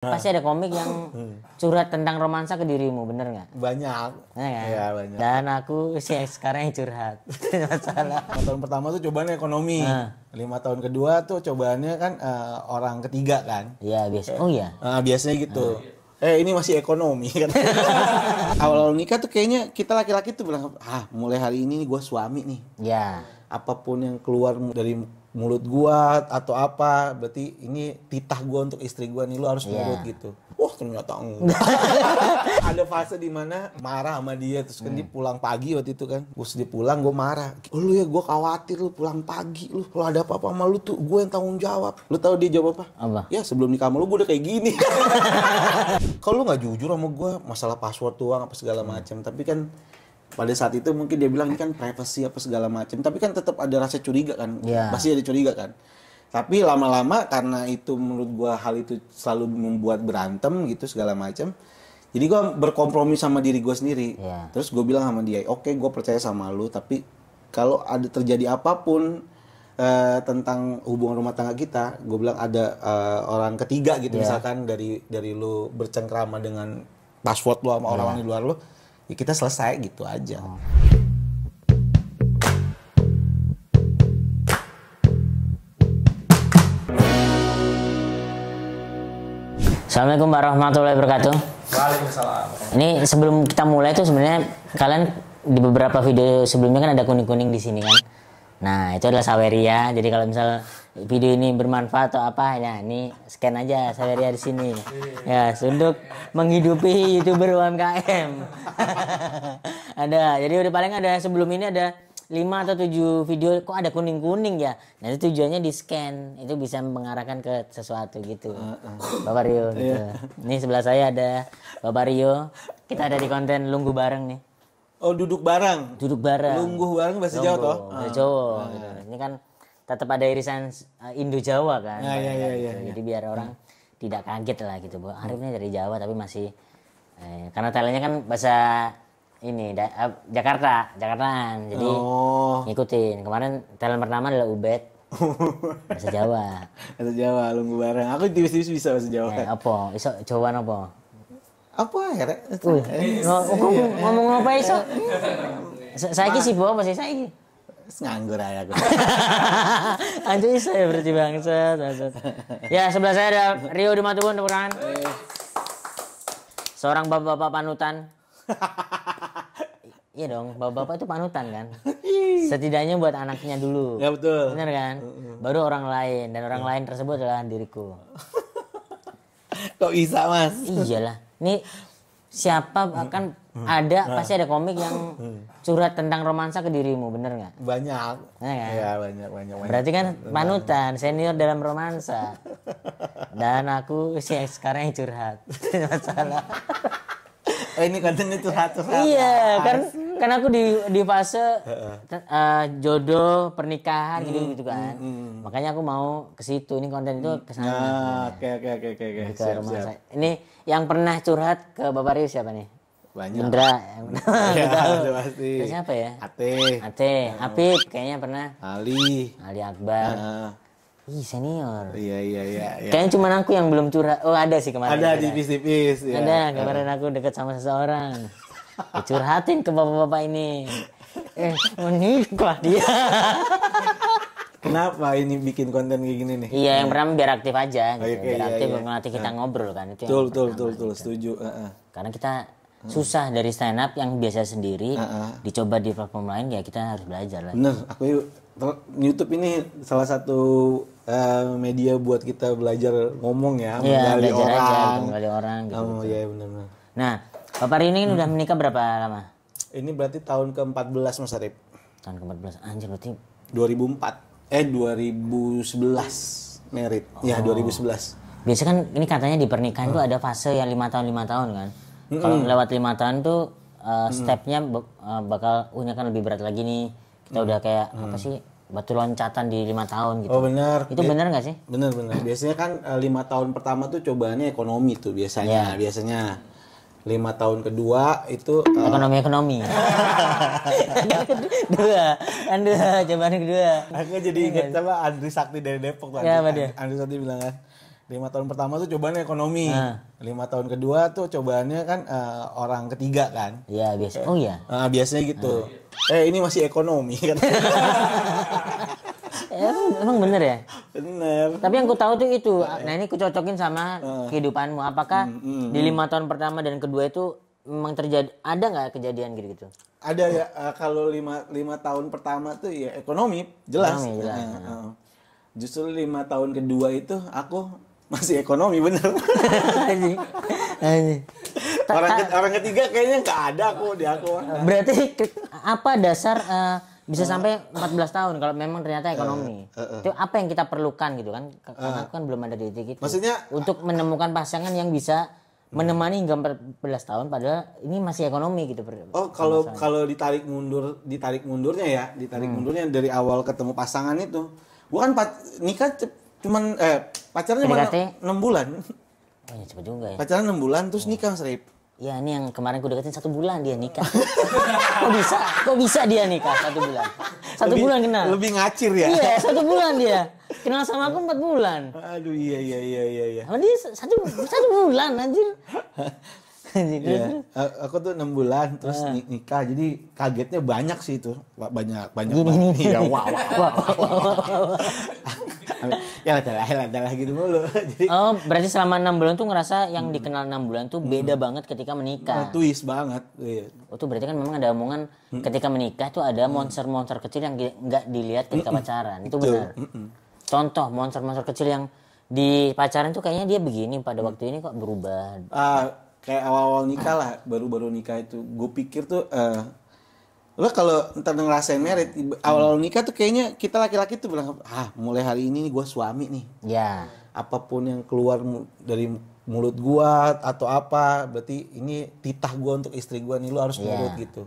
Pasti ada komik yang curhat tentang romansa ke dirimu, bener nggak? Banyak. Bener kan? Iya, banyak. Dan aku sih sekarang yang curhat. Masalah. 5 tahun pertama tuh cobaannya ekonomi. 5 tahun kedua tuh cobaannya kan orang ketiga kan. Iya biasa. Oh iya. Biasanya gitu. Ini masih ekonomi kan. Awal-awal nikah tuh kayaknya kita laki-laki tuh bilang, mulai hari ini gue suami nih. Ya. Apapun yang keluar dari mulut gua atau apa, berarti ini titah gua untuk istri gua nih, lu harus nurut gitu. Wah, ternyata enggak. Ada fase di mana marah sama dia, terus kan dia pulang pagi waktu itu kan. Terus dia pulang, gua marah. Lu ya, gua khawatir lu pulang pagi lu. Kalau ada apa-apa sama lu tuh gua yang tanggung jawab. Lu tahu dia jawab apa? Apa? Ya, sebelum nikah sama lu gua udah kayak gini. Kalau lu nggak jujur sama gua, masalah password doang apa segala macam, tapi kan pada saat itu mungkin dia bilang ini kan privacy apa segala macam, tapi kan tetap ada rasa curiga kan, pasti ada curiga kan. Tapi lama-lama karena itu menurut gua hal itu selalu membuat berantem gitu segala macam, jadi gua berkompromi sama diri gua sendiri. Terus gua bilang sama dia, oke, gua percaya sama lu, tapi kalau ada terjadi apapun tentang hubungan rumah tangga kita, gua bilang ada orang ketiga gitu, misalkan dari lu bercengkrama dengan password lu sama orang di luar lu, ya kita selesai gitu aja. Assalamualaikum warahmatullahi wabarakatuh. Waalaikumsalam. Ini sebelum kita mulai tuh sebenarnya kalian di beberapa video sebelumnya kan ada kuning-kuning di sini kan. Nah, itu adalah Saweria. Jadi kalau misal video ini bermanfaat atau apa ya, ini scan aja Saweria di sini. Ya, untuk menghidupi YouTuber UMKM. Ada. Jadi udah paling ada sebelum ini ada 5 atau 7 video kok ada kuning-kuning ya. Nah, itu tujuannya di scan. Itu bisa mengarahkan ke sesuatu gitu. Bapak Rio gitu. Ini sebelah saya ada Bapak Rio. Kita ada di konten Lungguh Bareng nih. Oh, duduk bareng. Duduk bareng. Lungguh bareng bahasa Jawa toh? Bahasa Jawa. Gitu. Ini kan tetap ada irisan Indo-Jawa kan. Iya. Jadi biar orang tidak kaget lah gitu. Bahwa Arifnya dari Jawa tapi masih karena talentnya kan bahasa ini Jakartaan. Jadi ngikutin. Kemarin talent pertama adalah Ubed. Bahasa Jawa. Bahasa Jawa, Lungguh bareng. Aku tipis-tipis bisa bahasa Jawa. Apa? Iso Jawaan apa? Apa ya, Rek? Ngomong apa iso? Saiki sibuk apa sih saiki? Nganggur aja aku. Anjir saya berarti bangsat. Ya, sebelah saya ada Rio di Matubun, tepuk tangan. Seorang bapak-bapak panutan. Iya dong, bapak-bapak itu panutan kan. Setidaknya buat anaknya dulu. Ya betul. Benar kan? Baru orang lain, dan orang lain tersebut adalah diriku. Kok bisa, Mas? Iyalah. Ini siapa akan pasti ada komik yang curhat tentang romansa ke dirimu, bener nggak? Banyak. Nah, kan? Ya, banyak. Berarti kan panutan, senior dalam romansa. Dan aku sih sekarang yang curhat. Masalah. Ini kontennya curhat. Iya, kan aku di fase jodoh, pernikahan gitu kan. Makanya aku mau ke situ. Ini konten itu ke sana. Oke. Siap. Ini yang pernah curhat ke Bapak Rio siapa nih? Banyak. Indra. Ya, pasti. Terus siapa ya? Ate. Apip kayaknya pernah. Ali Akbar. Ih, senior. Iya. Kayaknya cuma aku yang belum curhat. Oh, ada sih kemarin. Ada tipis-tipis. Ya. Ada, kemarin aku deket sama seseorang. Curhatin ke bapak-bapak ini. Menikah dia. Kenapa ini bikin konten kayak gini nih? Iya, yang pertama biar aktif aja gitu. Biar aktif iya. melatih kita ngobrol kan. Itu Betul, setuju. Karena kita susah dari stand up yang biasa sendiri, dicoba di platform lain, ya kita harus belajar lah. Bener, YouTube ini salah satu media buat kita belajar ngomong ya, menggali orang gitu. Iya benar. Nah, Bapak Rio ini udah menikah berapa lama? Ini berarti tahun ke-14 Mas Arif. Tahun ke-14, anjir berarti 2011 married. Ya, 2011. Biasa kan ini katanya di pernikahan tuh ada fase yang 5 tahun kan. Kalau lewat 5 tahun tuh stepnya bakal ini kan lebih berat lagi nih. Kita udah kayak apa sih, batu loncatan di 5 tahun gitu. Oh benar. Itu benar nggak sih? Benar. Biasanya kan 5 tahun pertama tuh cobaannya ekonomi tuh biasanya. 5 tahun kedua itu ekonomi. Dua cobaan kedua. Aku jadi ingat sama Andri Sakti dari Depok tadi. Ya, apa dia? Andri Sakti bilang kan, 5 tahun pertama tuh cobaannya ekonomi. 5 tahun kedua tuh cobaannya kan orang ketiga kan. Iya biasa. Oh iya. Biasanya gitu. Ini masih ekonomi kan. Emang bener ya. Bener. Tapi yang ku tahu tuh itu. Nah ini ku cocokin sama kehidupanmu. Apakah di 5 tahun pertama dan kedua itu memang terjadi, ada nggak kejadian gitu? Ada ya. Kalau 5 tahun pertama tuh ya ekonomi jelas. Ekonomi, jelas. Justru 5 tahun kedua itu aku masih ekonomi bener. Anjing. Anjing. Orang ketiga kayaknya nggak ada aku di aku. Berarti apa dasar bisa sampai 14 tahun kalau memang ternyata ekonomi? Itu apa yang kita perlukan gitu kan? Karena aku kan belum ada di titik itu. Maksudnya untuk menemukan pasangan yang bisa menemani hingga 14 tahun padahal ini masih ekonomi gitu. Oh, kalau ditarik mundurnya ya, mundurnya dari awal ketemu pasangan itu. Gua kan nikah cuman pacarnya mana 6 bulan. Oh ya cepet juga ya. Pacaran 6 bulan terus nikah, Srip. Ya ini yang kemarin ku deketin 1 bulan dia nikah. Kok bisa dia nikah 1 bulan? 1 bulan kenal. Lebih ngacir ya. Iya, 1 bulan dia. Kenal sama aku 4 bulan. Aduh iya. Sama dia 1 bulan anjir. Iya. Aku tuh 6 bulan terus nikah. Jadi kagetnya banyak sih itu. Banyak Gini. Iya, wah. Ya lah gitu mulu. Jadi Oh, berarti selama 6 bulan tuh ngerasa yang dikenal 6 bulan tuh beda banget ketika menikah. twist banget. Iya. Oh, tuh berarti kan memang ada omongan ketika menikah tuh ada monster-monster kecil yang nggak dilihat ketika pacaran. Itu benar. Contoh monster-monster kecil yang di pacaran tuh kayaknya dia begini pada waktu ini kok berubah. Kayak awal-awal nikah lah, baru-baru nikah itu. Gue pikir tuh lo kalau ntar ngerasain merit awal nikah tuh kayaknya kita laki-laki tuh bilang mulai hari ini gue suami nih Ya. apapun yang keluar dari mulut gue atau apa berarti ini titah gue untuk istri gue nih lo harus nurut gitu.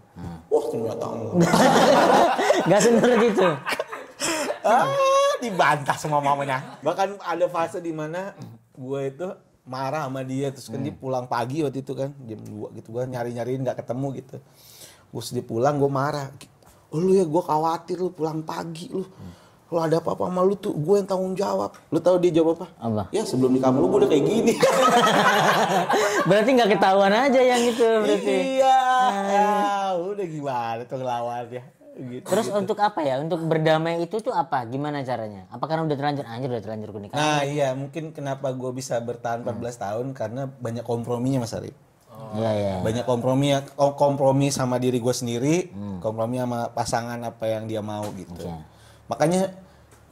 Wah ternyata Gak senurut itu. dibantah sama mamanya. Bahkan ada fase di mana gue itu marah sama dia terus kan dia pulang pagi waktu itu kan jam 2 gitu gue nyariin nggak ketemu gitu. Gue sedih pulang, gue marah. Lu ya, gue khawatir lu pulang pagi lu. Lu ada apa-apa sama lu tuh, gue yang tanggung jawab. Lu tahu dia jawab apa? Apa? Ya sebelum nikah sama lu gue udah kayak gini. Berarti nggak ketahuan aja yang itu berarti. Iya. Udah gimana tuh ngelawan ya. Gitu, Terus untuk apa ya? Untuk berdamai itu tuh apa? Gimana caranya? Apa karena udah terlanjur nikah? Nah iya, mungkin kenapa gue bisa bertahan 14 tahun karena banyak komprominya Mas Arif. Iya. Banyak kompromi sama diri gue sendiri, kompromi sama pasangan apa yang dia mau gitu. Okay. Makanya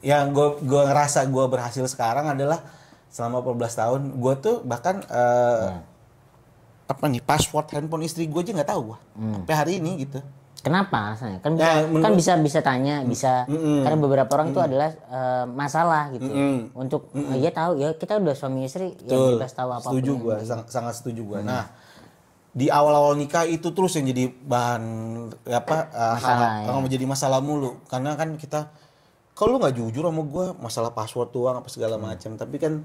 yang gue ngerasa gue berhasil sekarang adalah selama 14 tahun gue tuh bahkan password handphone istri gue aja nggak tahu gue sampai hari ini gitu. Kenapa alasannya? Kan bisa tanya, bisa karena beberapa orang itu adalah masalah gitu. Untuk dia tahu ya kita udah suami istri ya bebas tahu apa. Setuju gue, sangat setuju gue. Nah, di awal-awal nikah itu terus yang jadi bahan hal menjadi masalah mulu karena kan kita kalau lu nggak jujur sama gue masalah password doang apa segala macam tapi kan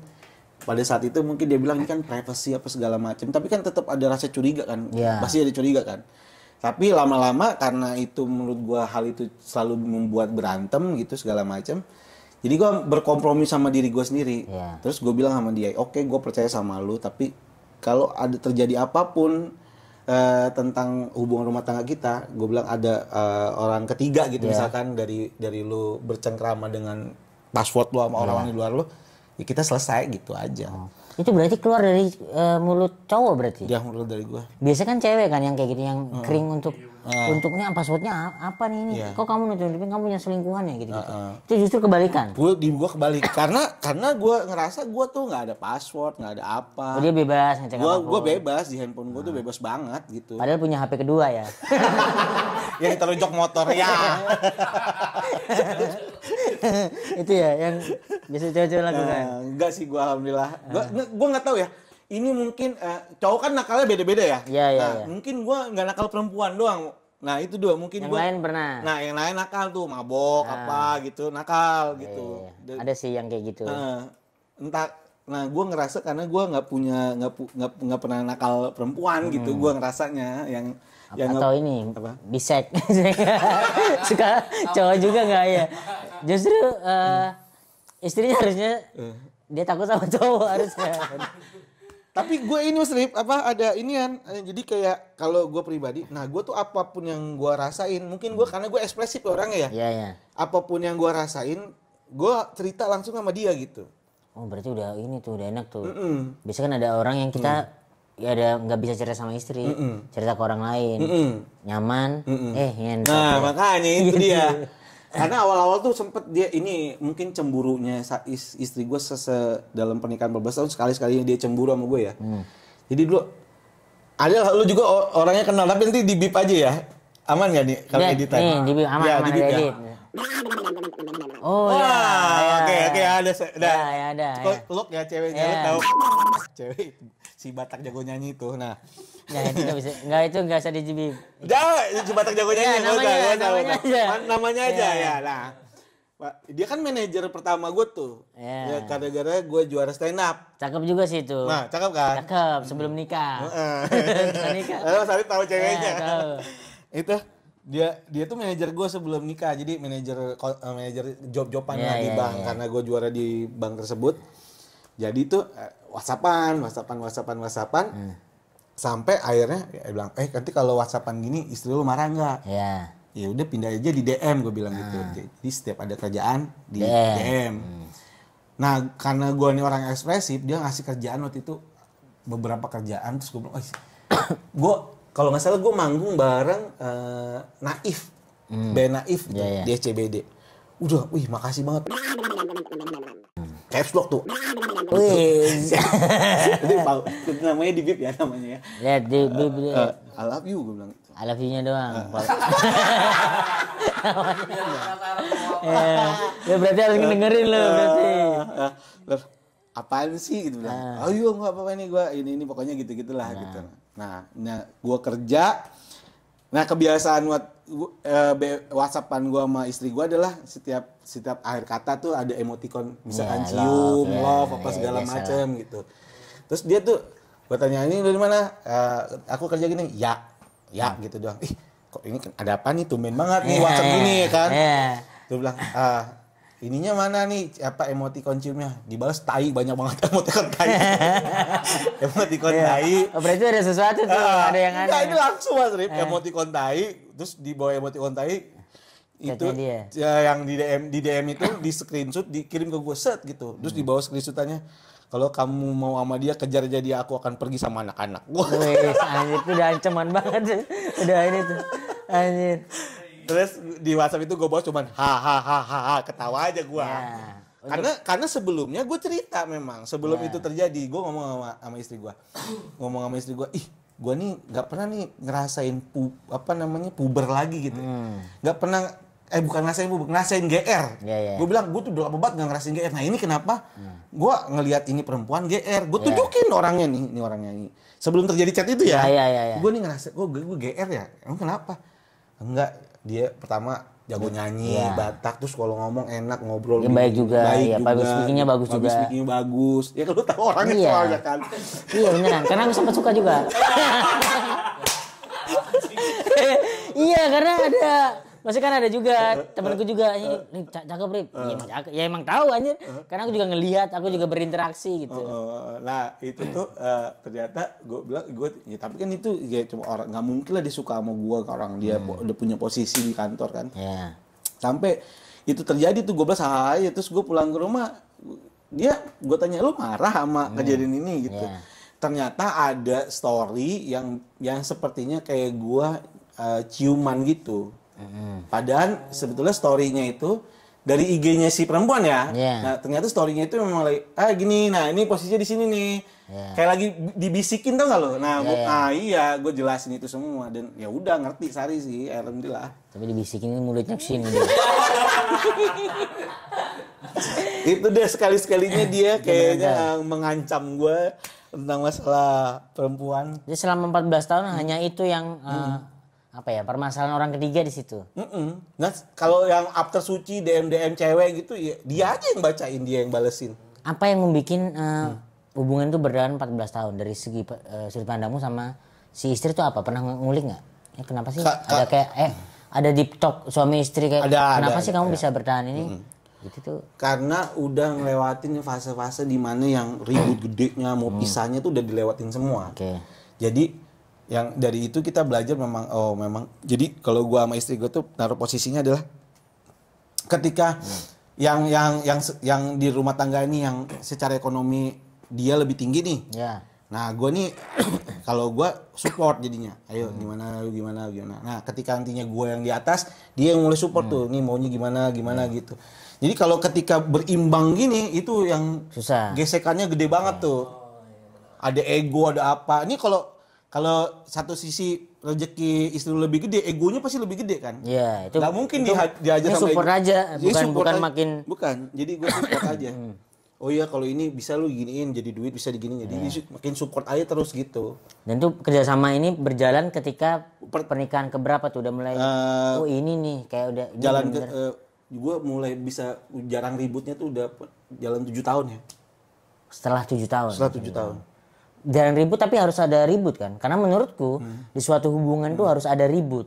pada saat itu mungkin dia bilang ini kan privacy apa segala macam tapi kan tetap ada rasa curiga kan pasti ada curiga kan tapi lama-lama karena itu menurut gue hal itu selalu membuat berantem gitu segala macam jadi gue berkompromi sama diri gue sendiri terus gue bilang sama dia oke, gue percaya sama lu tapi kalau ada terjadi apapun tentang hubungan rumah tangga kita, gue bilang ada orang ketiga gitu misalkan dari lu bercengkrama dengan password lu sama orang di luar lu, ya kita selesai gitu aja. Itu berarti keluar dari mulut cowok berarti? Dia mulut dari gue. Biasanya kan cewek kan yang kayak gitu yang kering untuknya passwordnya apa nih ini? Kok kamu nutupin kamu punya selingkuhan ya gitu. Itu justru kebalikan. Gue kebalik karena gue ngerasa gue tuh nggak ada password, nggak ada apa. Oh, dia bebas ngecek apa? Gue bebas di handphone gue tuh bebas banget gitu. Padahal punya HP kedua ya. Yang ditaruh jok motor ya. Itu ya yang biasa cewek-cewek lakukan. Enggak sih gue alhamdulillah. Gue nggak tahu ya. Ini mungkin cowok kan nakalnya beda-beda ya. Iya. Mungkin gue nggak nakal perempuan doang. Nah itu dua mungkin yang lain pernah. Nah yang lain nakal tuh mabok apa gitu nakal gitu. Ada sih yang kayak gitu. Entah. Nah gue ngerasa karena gue nggak pernah nakal perempuan gitu. Gue ngerasanya yang atau ini bisek suka cowok juga nggak ya? Justru istrinya harusnya dia takut sama cowok harusnya. Tapi gue ini Mas Rip, ada inian. Jadi kayak kalau gue pribadi, nah gue tuh apapun yang gue rasain, mungkin gue karena gue ekspresif orangnya ya. Iya, iya. Apapun yang gue rasain, gue cerita langsung sama dia gitu. Oh berarti udah ini tuh, udah enak tuh. Biasanya kan ada orang yang kita ya ada nggak bisa cerita sama istri, cerita ke orang lain, nyaman, ngentot. Nah makanya itu dia. Karena awal-awal tuh sempet dia ini mungkin cemburunya istri gue dalam pernikahan 14 tahun sekali-sekalinya dia cemburu sama gue ya. Jadi dulu ada lu juga orangnya kenal tapi nanti di bip aja ya. Aman gak nih kalau editan? Nih, di bip aman, ya, aman di bip ada ya. edit. Oh Wah, ya. oke ada. Ya, ada. Look ya ceweknya Ya. lu tahu. Cewek si Batak jago nyanyi itu. Nah, Nah itu nggak bisa, itu nggak usah dijibib. si Batak jago nyanyi. Ya, namanya aja. Namanya aja Ya. ya. Nah, dia kan manajer pertama gue tuh. Ya. Ya, gara-gara gue juara stand up. Cakep juga sih itu. Nah, cakep kan? Cakep sebelum nikah. Setelah nikah. Mas Arif tahu ceweknya. Ya, tahu. Itu dia tuh manajer gue sebelum nikah. Jadi manajer job-joban Ya, di ya, bank ya. karena gue juara di bank tersebut. Jadi tuh WhatsAppan. Sampai akhirnya dia bilang, nanti kalau WhatsAppan gini istri lu marah nggak? Ya. Ya udah pindah aja di DM gue bilang gitu. Jadi setiap ada kerjaan di DM. Nah karena gue nih orang ekspresif, dia ngasih kerjaan waktu itu beberapa kerjaan terus gue bilang, gue kalau nggak salah gue manggung bareng Naif, band Naif gitu, di SCBD. Udah, makasih banget. Caps lock tuh. Wih. Itu namanya di bip ya namanya ya. Lihat di bib dia. I love you gue bilang. I love you-nya doang. Ya berarti harus ngedengerin lo berarti. Apaan sih gitu bilang. Ayo nggak apa-apa nih gue ini pokoknya gitu-gitulah gitu. Nah gue kerja. Nah kebiasaan WhatsAppan gue sama istri gue adalah setiap akhir kata tuh ada emoticon misalkan cium, love apa segala macem gitu. Terus dia tuh gue tanya ini dari mana? Aku kerja gini, ya gitu doang. Kok ini ada apa nih tumben banget nih WhatsApp gini kan? Dia bilang ininya mana nih emoticon ciumnya dibalas tai banyak banget emoticon tai. Emoticon tai. Oh, berarti ada sesuatu tuh, ada yang aneh. Nah, ini langsung Mas Rip, emoticon tai, terus di bawah emoticon tai itu yang di DM itu di screenshot dikirim ke gue set gitu. Terus di bawah screenshotannya kalau kamu mau sama dia kejar jadi aku akan pergi sama anak-anak. Wih, anjir itu udah ancaman banget sih. Udah ini tuh. Anjir. Terus di WhatsApp itu gue bawa cuman ketawa aja gue. Ya. Karena sebelumnya gue cerita memang sebelum itu terjadi gue ngomong sama istri gue, gue nih nggak pernah nih ngerasain puber lagi gitu, nggak pernah bukan ngerasain GR. Gue bilang gue tuh udah lama banget nggak ngerasain GR. Nah ini kenapa? Gue ngelihat ini perempuan GR, gue tunjukin orangnya nih, ini orangnya ini. Sebelum terjadi chat itu ya, gue nih ngerasa gue GR ya, emang kenapa? Enggak. Dia pertama jago nyanyi, Batak, terus kalau ngomong enak, ngobrol ya, baik juga, public speakingnya bagus juga. Speakingnya bagus. Ya kalau tahu orangnya soalnya kan. Iya beneran, karena aku sempat suka juga. Iya karena ada, maksudnya kan ada juga temanku juga ini cakep Rip. Ya emang tahu anjir. Karena aku juga ngelihat, aku juga berinteraksi gitu. Nah itu tuh ternyata gue bilang ya tapi kan itu ya cuma orang nggak mungkin lah dia suka sama gue orang dia udah punya posisi di kantor kan. Sampai itu terjadi tuh gue bilang aja terus gue pulang ke rumah gue tanya lu marah sama kejadian ini gitu. Ternyata ada story yang sepertinya kayak gue ciuman gitu. Padahal sebetulnya story-nya itu dari IG-nya si perempuan ya. Nah, ternyata story-nya itu memang lagi gini. Nah, ini posisinya di sini nih. Kayak lagi dibisikin tau gak lo? Nah, gue jelasin itu semua dan ya udah ngerti Sari sih, alhamdulillah. Tapi dibisikin mulutnya kesini. Itu deh sekali-sekalinya dia kayaknya mengancam gue tentang masalah perempuan. Jadi selama 14 tahun hanya itu yang permasalahan orang ketiga di situ. Nah, kalau yang after suci DM cewek gitu ya dia aja yang bacain, dia yang balesin. Apa yang membuat hubungan itu berjalan 14 tahun dari segi sudut pandangmu sama si istri itu apa? Pernah ngulik nggak? Kenapa sih ada kayak ada deep talk suami istri kayak kenapa sih kamu bisa bertahan ini? Itu tuh. Karena udah ngelewatin fase-fase di mana yang ribut gedenya mau pisahnya tuh udah dilewatin semua. Oke. Jadi yang dari itu kita belajar memang jadi kalau gua sama istri gua tuh naruh posisinya adalah ketika yang di rumah tangga ini yang secara ekonomi dia lebih tinggi nih. Ya. Nah, gue nih kalau gue support jadinya. Ayo gimana. Nah, ketika nantinya gue yang di atas, dia yang mulai support tuh. Nih maunya gimana gitu. Jadi kalau ketika berimbang gini itu yang Susah. gesekannya gede banget tuh. Ada ego, ada apa. Ini kalau satu sisi rezeki istri lu lebih gede, egonya pasti lebih gede kan? Iya, itu. Gak mungkin itu, diajar ini sama support ego. aja, Jadi support bukan aja. makin. Bukan, jadi gue support aja. Oh iya kalau ini bisa lu giniin jadi duit bisa diginiin jadi makin support aja terus gitu. Dan tuh kerjasama ini berjalan ketika pernikahan keberapa tuh udah mulai. Oh ini nih kayak udah. Ini Jalan ke bener-bener. gue mulai bisa jarang ributnya tuh udah jalan 7 tahun ya. Setelah 7 tahun. Setelah 7 tahun. Jarang ribut tapi harus ada ribut kan? Karena menurutku di suatu hubungan tuh harus ada ribut.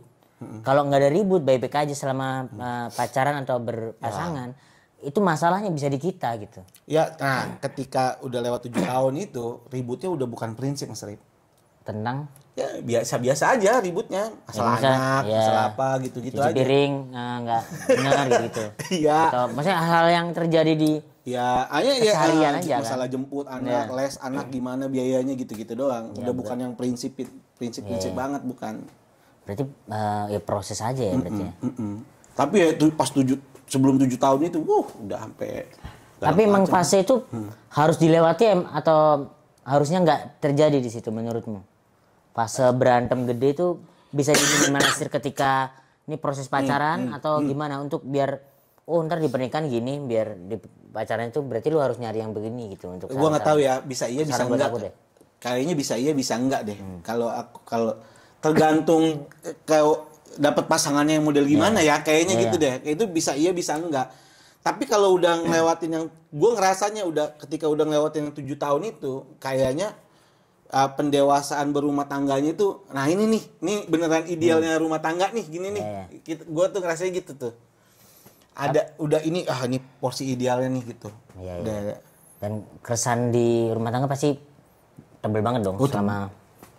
Kalau nggak ada ribut baik-baik aja selama pacaran atau berpasangan. Itu masalahnya bisa di kita gitu. Ya, nah ketika udah lewat 7 tahun itu ributnya udah bukan prinsip Mas Rip. Tentang Ya biasa aja ributnya, masalah anak, masalah apa gitu-gitu cuci aja. piring nggak benar gitu. Iya. Atau maksudnya hal yang terjadi di Ya, hanya keseharian aja kan. masalah jemput anak, les anak gimana biayanya gitu-gitu doang. Udah bukan yang prinsip banget bukan. berarti ya proses aja ya berarti. Ya. Tapi ya itu pas sebelum 7 tahun itu, udah sampai. Tapi emang fase itu harus dilewati atau harusnya nggak terjadi di situ menurutmu? Fase berantem gede itu bisa diminimalisir ketika ini proses pacaran atau gimana untuk biar ntar di pernikahan gini biar di pacaran itu berarti lu harus nyari yang begini gitu untuk. Gua nggak tahu ya, bisa iya bisa saran buat enggak. aku deh. Kayaknya bisa iya bisa enggak deh. Kalau tergantung kalau dapat pasangannya yang model gimana ya, kayaknya gitu deh. Itu bisa iya bisa enggak. Tapi kalau udah ngelewatin yang gue ngerasanya ketika udah ngelewatin yang 7 tahun itu kayaknya pendewasaan berumah tangganya itu ini beneran idealnya rumah tangga nih gini nih. Gue tuh ngerasanya gitu tuh. Udah ini porsi idealnya nih gitu. Iya. Dan keresahan di rumah tangga pasti tebel banget dong selama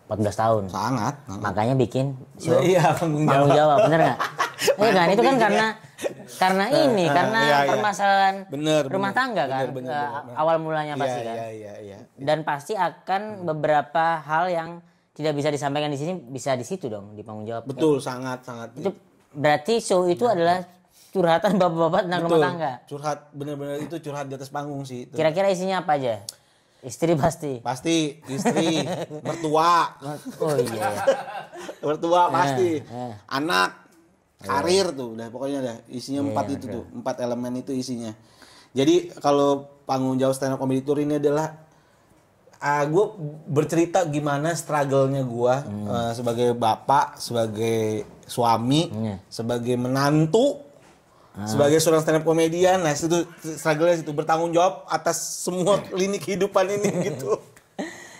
14 tahun. Sangat. Makanya bikin show Iya, tanggung jawab, bener nggak? Iya kan, itu kan karena permasalahan rumah tangga kan, awal mulanya pasti kan. Iya. Dan pasti akan beberapa hal yang tidak bisa disampaikan di sini bisa di situ dong di tanggung jawab. Betul, sangat. Itu berarti show itu adalah curhatan bapak-bapak tentang rumah tangga. Curhat, bener-bener itu curhat di atas panggung sih. Itu. Kira-kira isinya apa aja? Istri pasti. Pasti, istri, mertua. Oh iya. Mertua pasti. Anak, karir tuh, udah pokoknya dah. Isinya 4 itu tuh, 4 elemen itu isinya. Jadi kalau panggung jawab stand up comedy tour ini adalah gue bercerita gimana struggle-nya gue sebagai bapak, sebagai suami, sebagai menantu. Sebagai seorang stand up komedian, nah itu struggle-nya itu bertanggung jawab atas semua lini kehidupan ini gitu.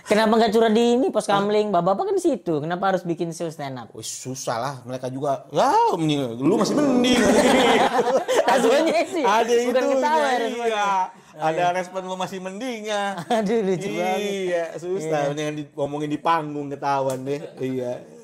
Kenapa nggak curhat di ini pos kamling? Bapak kan di situ. Kenapa harus bikin show stand up? Wih, susah lah, mereka juga. Ya, lu masih mending. Responnya sih. Ada bukan itu. ketawa Iya. responnya. Ada respon lu masih mendingnya. Aduh lucu banget. Iya, susah. Mendingan ngomongin di panggung ketahuan deh. Iya.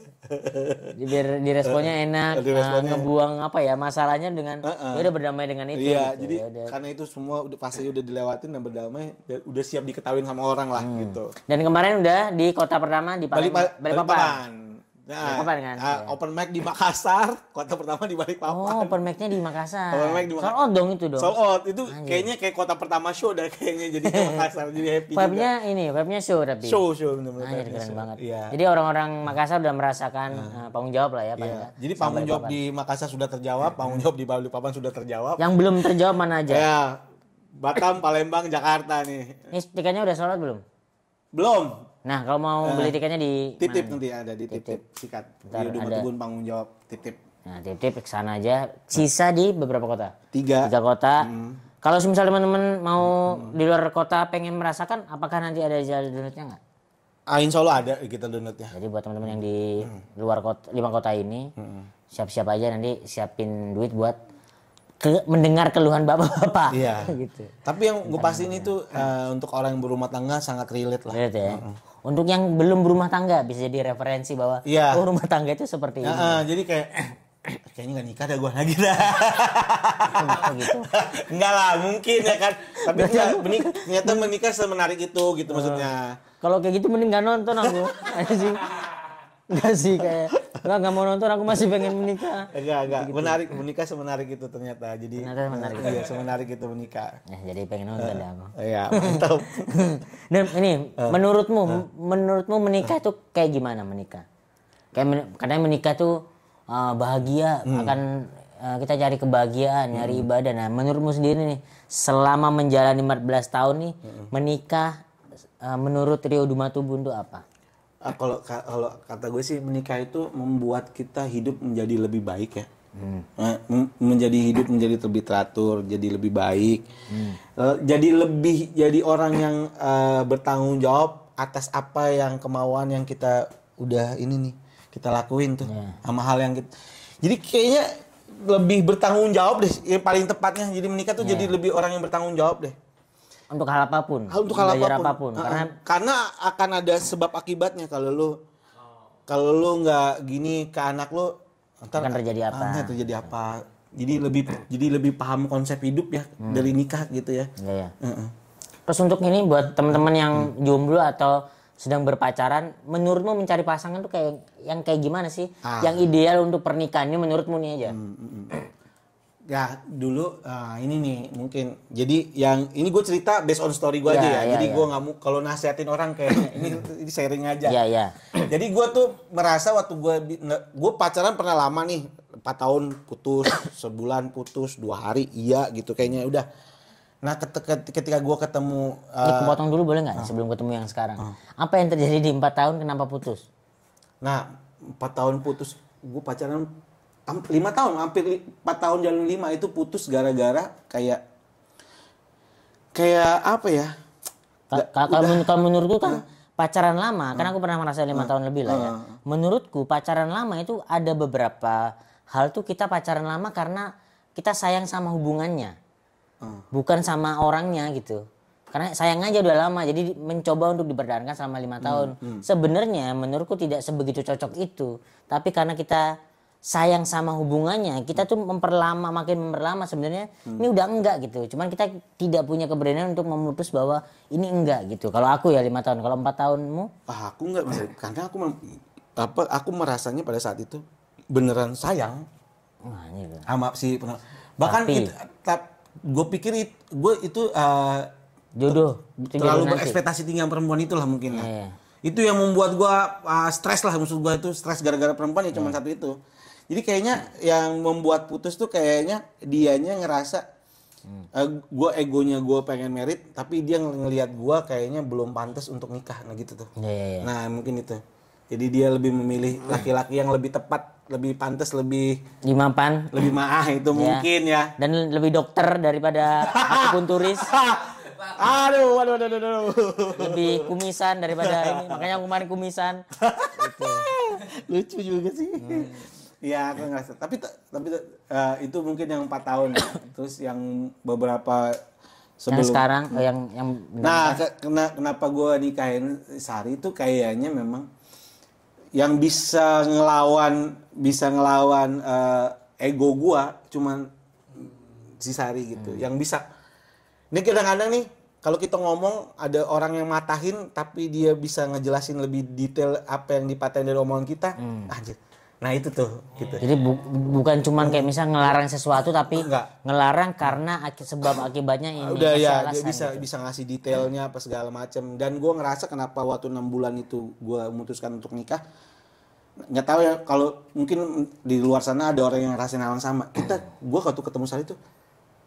Biar diresponnya enak, ngebuang apa ya masalahnya dengan ya udah berdamai dengan itu. Iya, gitu. jadi Yaudah. karena itu semua pasti udah dilewatin dan berdamai, udah siap diketahuin sama orang lah gitu. Dan kemarin udah di kota pertama di Balikpapan. Nah, Balikpapan kan? open mic di Makassar, kota pertama di Balikpapan. Oh, open mic-nya di Makassar. Open mic di Makassar. Sold out dong itu dong. Sold out itu kayaknya kayak kota pertama show dah kayaknya jadi ke Makassar jadi happy juga. Vibe-nya show tapi. Show benar-benar. Anjir keren banget. Iya. Jadi orang-orang Makassar udah merasakan tanggung jawab lah ya Pak. Iya. Jadi tanggung jawab di Makassar sudah terjawab, tanggung jawab di Balikpapan sudah terjawab. Yang belum terjawab mana aja? Ya, Batam, Palembang, Jakarta nih. Ini tiketnya udah sold out belum? Belum. Nah, kalau mau beli tiketnya di Titip mana? nanti ada di titip sikat. Ntar Di Rumah ada. Tegun panggung jawab titip. Nah, titip ke sana aja. Sisa di beberapa kota. 3 kota. Kalau misalnya teman-teman mau di luar kota pengen merasakan, apakah nanti ada jalur donatnya nggak? Insya Allah ada kita donatnya. Jadi buat teman-teman yang di luar kota, 5 kota ini, siap-siap aja nanti siapin duit buat mendengar keluhan bapak-bapak. Iya. Gitu. Tapi yang gue pastiin itu untuk orang yang berumah tangga sangat relate lah. Relate ya. Untuk yang belum berumah tangga bisa jadi referensi bahwa Iya. oh rumah tangga itu seperti ini. Jadi kayak kayaknya nggak nikah dah gue lagi dah. Oh, gitu. Enggak lah, mungkin ya kan. Tapi ternyata menikah semenarik itu gitu maksudnya. Kalau kayak gitu mending gak nonton aku. Sih. Enggak sih kayak enggak mau nonton, aku masih pengen menikah. Enggak. Menarik, menikah semenarik itu ternyata. Jadi Ternyata menarik. Iya, semenarik itu menikah. Ya, jadi pengen nonton deh aku. Iya, mantap. Dan ini menurutmu menikah itu kayak gimana menikah? Katanya menikah tuh bahagia, akan kita cari kebahagiaan, nyari ibadah. Nah, menurutmu sendiri nih, selama menjalani 14 tahun nih, menikah menurut Rio Dumatubun itu apa? Kalau kata gue sih menikah itu membuat kita hidup menjadi lebih baik ya. Menjadi hidup menjadi lebih teratur, jadi lebih baik. Jadi orang yang bertanggung jawab atas apa yang kemauan yang kita udah ini nih kita lakuin tuh sama hal yang kita. Jadi kayaknya lebih bertanggung jawab deh, yang paling tepatnya. Jadi menikah tuh jadi lebih orang yang bertanggung jawab deh. Untuk hal apapun. Untuk hal apapun. Karena akan ada sebab akibatnya kalau lu nggak gini ke anak lu akan terjadi apa. Jadi lebih paham konsep hidup ya dari nikah gitu ya. Iya. Terus untuk ini buat teman-teman yang jomblo atau sedang berpacaran, menurutmu mencari pasangan tuh kayak gimana sih? Yang ideal untuk pernikahannya menurutmu nih aja. Ya dulu ini nih mungkin jadi yang ini gue cerita based on story gue aja ya. Jadi gue nggak mau kalau nasihatin orang kayak ini sharing aja. Iya. Jadi gue tuh merasa waktu gue pacaran pernah lama nih 4 tahun putus, sebulan putus, 2 hari iya gitu kayaknya udah. Nah ketika gue ketemu potong dulu boleh nggak sebelum ketemu yang sekarang? Apa yang terjadi di 4 tahun kenapa putus? Nah 4 tahun putus gue pacaran 5 tahun, hampir 4 tahun jalan 5 itu putus gara-gara kayak apa ya? Kalau menurutku kan pacaran lama, kan aku pernah merasa 5 tahun lebih lah ya. Menurutku pacaran lama itu ada beberapa hal tuh kita pacaran lama karena kita sayang sama hubungannya, bukan sama orangnya gitu. Karena sayang aja udah lama, jadi mencoba untuk dipertahankan selama 5 tahun. Sebenarnya menurutku tidak sebegitu cocok itu, tapi karena kita sayang sama hubungannya, kita tuh makin memperlama sebenarnya ini udah enggak gitu. Cuman kita tidak punya keberanian untuk memutus bahwa ini enggak gitu. Kalau aku ya 5 tahun, kalau 4 tahunmu? Aku enggak bisa, karena aku merasanya pada saat itu beneran sayang. Sama si bahkan gue pikir gue itu jodoh. Terlalu berekspektasi tinggi yang perempuan itulah mungkin ya. Itu yang membuat gue stres lah, maksud gue itu stres gara-gara perempuan ya cuma satu itu. Jadi kayaknya yang membuat putus tuh kayaknya dianya ngerasa gue egonya gue pengen merit, tapi dia ngelihat gue kayaknya belum pantas untuk nikah, nah gitu tuh. Nah mungkin itu. Jadi dia lebih memilih laki-laki yang lebih tepat, lebih pantas, lebih mapan, lebih maah itu mungkin ya. Dan lebih dokter daripada akunturis. Aduh. Lebih kumisan daripada ini, makanya aku kemarin kumisan. Gitu. Lucu juga sih. Iya, aku ngerasa. Tapi itu mungkin yang 4 tahun. Terus yang beberapa sebelum. Yang sekarang yang nah, kenapa gue nikahin Sari itu kayaknya memang yang bisa ngelawan ego gue cuman si Sari gitu. Yang bisa. Ini kadang-kadang nih kalau kita ngomong ada orang yang matahin tapi dia bisa ngejelasin lebih detail apa yang dipatahin dari omongan kita. Anjir. Nah itu tuh gitu. Jadi bukan cuman kayak misal ngelarang sesuatu tapi ngelarang karena sebab akibatnya ini. Udah ya, dia bisa ngasih detailnya apa segala macam. Dan gue ngerasa kenapa waktu 6 bulan itu gue memutuskan untuk nikah. Nggak tahu ya, kalau mungkin di luar sana ada orang yang ngerasain hal yang sama. Gue waktu ketemu Sari tuh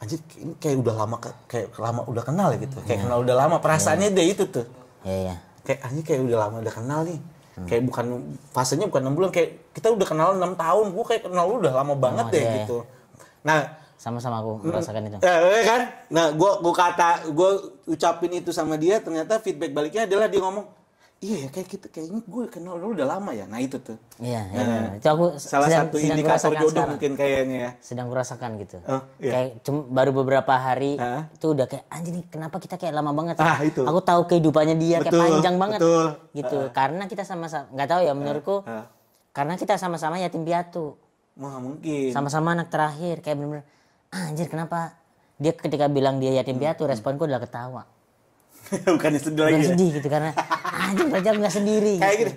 anjir ini kayak udah lama udah kenal ya gitu. Kayak kenal udah lama, perasaannya dia itu tuh. Iya. Kayak anjir kayak udah lama udah kenal nih. Kayak fasenya bukan 6 bulan, kayak kita udah kenal 6 tahun. Gue kayak kenal lu udah lama banget deh gitu. Nah, sama-sama aku merasakan itu. Ya kan? Nah, gue ucapin itu sama dia, ternyata feedback baliknya adalah dia ngomong, iya ya kayak gitu, kayaknya gue kenal lu udah lama ya. Nah itu tuh. Iya, itu aku Salah satu indikator kurasakan jodoh sekarang. mungkin kayaknya ya. Sedang kurasakan gitu. Oh, iya. Kayak baru beberapa hari Hah? itu udah kayak anjir nih kenapa kita kayak lama banget. Ah, itu. Aku tahu kehidupannya dia kayak Betul, panjang banget. betul. Gitu. Karena kita sama-sama nggak tahu ya menurutku. Karena kita sama-sama yatim piatu. Wah mungkin. Sama-sama anak terakhir kayak bener-bener anjir kenapa dia ketika bilang dia yatim piatu responku adalah ketawa. Bukannya sedih lagi. Bukan Ya? sedih gitu karena anjir berarti aku nggak sendiri. Kayak gitu.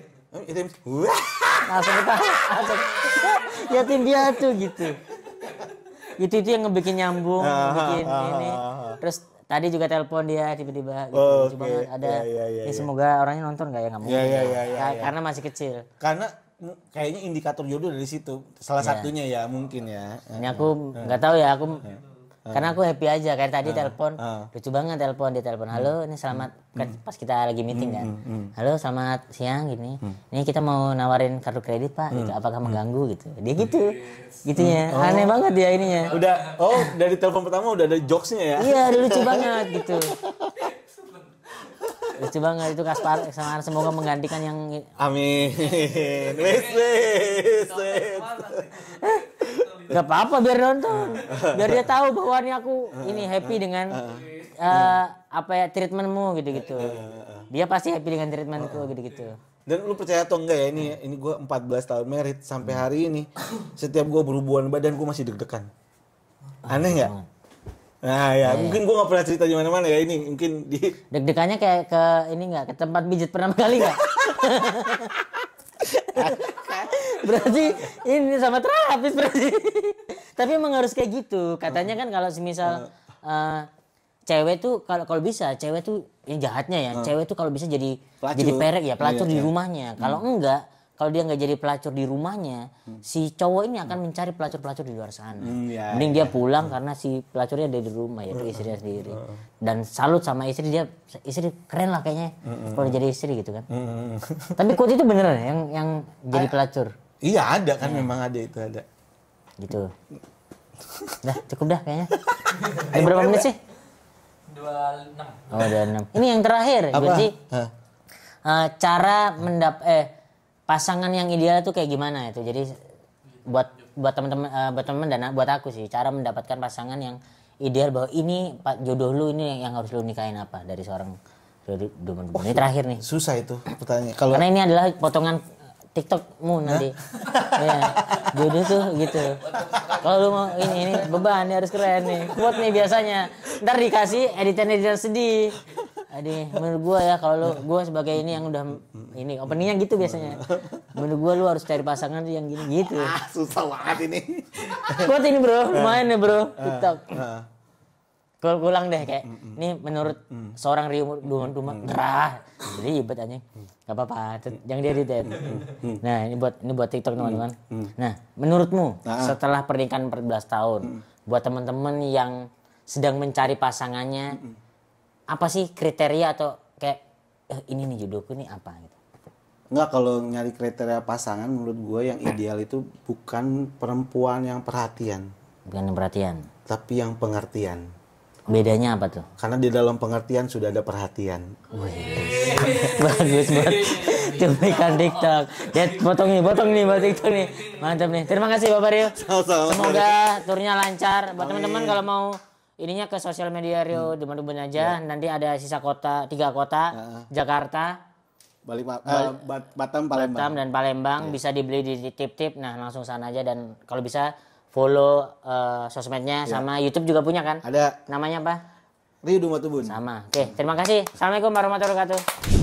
gitu. Wah. Langsung ketawa. Langsung yatim piatu gitu. Itu yang ngebikin nyambung, bikin ini. Terus tadi juga telepon dia tiba-tiba gitu. Oh, Lucu oke. banget ada. Ya. Ini semoga orangnya nonton nggak ya nggak mungkin. Ya. Karena masih kecil. Karena kayaknya indikator jodoh dari situ. Salah satunya ya mungkin ya. Ini aku nggak tahu ya aku karena aku happy aja kayak tadi telepon lucu banget telepon dia telepon halo ini selamat kan pas kita lagi meeting kan halo selamat siang gini ini kita mau nawarin kartu kredit pak gitu apakah mengganggu gitu dia gitu ya aneh banget dia ininya Udah, dari telepon pertama udah ada jokesnya ya. iya lucu banget gitu lucu banget itu Kaspar sama semoga menggantikan yang Amin. Wes. gak apa-apa biar nonton biar dia tahu bahwa ini aku ini happy dengan apa ya treatmentmu gitu-gitu dia pasti happy dengan treatmentku gitu-gitu. Dan lu percaya atau enggak ya ini gue 14 tahun merit sampai hari ini setiap gue berhubungan badan gue masih deg-degan. Aneh nggak? Nah ya mungkin gue nggak pernah cerita di mana-mana ya ini mungkin di Deg-degannya kayak ke ini nggak ke tempat pijat pertama kali nggak? Berarti ini sama terapis berarti. Tapi emang harus kayak gitu. Katanya kan kalau semisal cewek tuh kalau bisa cewek tuh yang jahatnya ya. Cewek tuh kalau bisa jadi Pelacur. jadi perek ya, pelacur Iya. di rumahnya. Kalau enggak, kalau dia nggak jadi pelacur di rumahnya, si cowok ini akan mencari pelacur-pelacur di luar sana. Iya, Mending dia pulang karena si pelacurnya ada di rumah yaitu istrinya sendiri. Dan salut sama istri dia, istri keren lah kayaknya kalau jadi istri gitu kan. Tapi quote itu beneran ya, yang jadi pelacur iya ada kan memang ada itu ada. gitu. Dah cukup dah kayaknya. Ada berapa menit sih? 26. Oh udah 6. Ini yang terakhir. Apa? Berarti Hah? cara pasangan yang ideal itu kayak gimana itu? Jadi buat teman-teman dan buat aku sih cara mendapatkan pasangan yang ideal bahwa ini jodoh lu ini yang harus lu nikahin apa dari seorang jodoh. Ini terakhir nih. Susah itu pertanyaannya. Kalau Karena ini adalah potongan TikTokmu nanti. Iya. Jodoh tuh gitu. Kalau lu mau ini beban nih harus keren nih. Quote nih biasanya. Ntar dikasih editan sedih. Aduh, menurut gua ya kalau gua sebagai ini yang udah ini openingnya gitu biasanya. Menurut gua lu harus cari pasangan tuh yang gini gitu. susah banget ini. Quote ini bro, lumayan nih bro. TikTok. Kulang deh kayak ini menurut seorang Rio Duma gerah ribet aja nggak apa-apa yang dia edit. Nah ini buat TikTok teman-teman. Nah menurutmu setelah pernikahan 14 tahun buat teman-teman yang sedang mencari pasangannya apa sih kriteria atau kayak ini nih jodohku nih apa gitu? Enggak, kalau nyari kriteria pasangan menurut gue yang ideal itu bukan perempuan yang perhatian, Bukan yang perhatian. tapi yang pengertian. Bedanya apa tuh? Karena di dalam pengertian sudah ada perhatian. Bagus banget. Cuplikan TikTok. Dia potong nih buat TikTok nih. Mantap nih. Terima kasih Bapak Rio. Sama-sama. Semoga turnya lancar. Buat teman-teman kalau mau ininya ke sosial media Rio Duman aja. Nanti ada sisa kota 3 kota. Jakarta, Batam, Palembang. Batam dan Palembang bisa dibeli di tip-tip. Nah, langsung sana aja dan kalau bisa follow sosmednya sama YouTube juga punya kan? Ada Namanya apa? Rio Dumatubun. Sama. Oke, terima kasih. Assalamualaikum warahmatullahi wabarakatuh.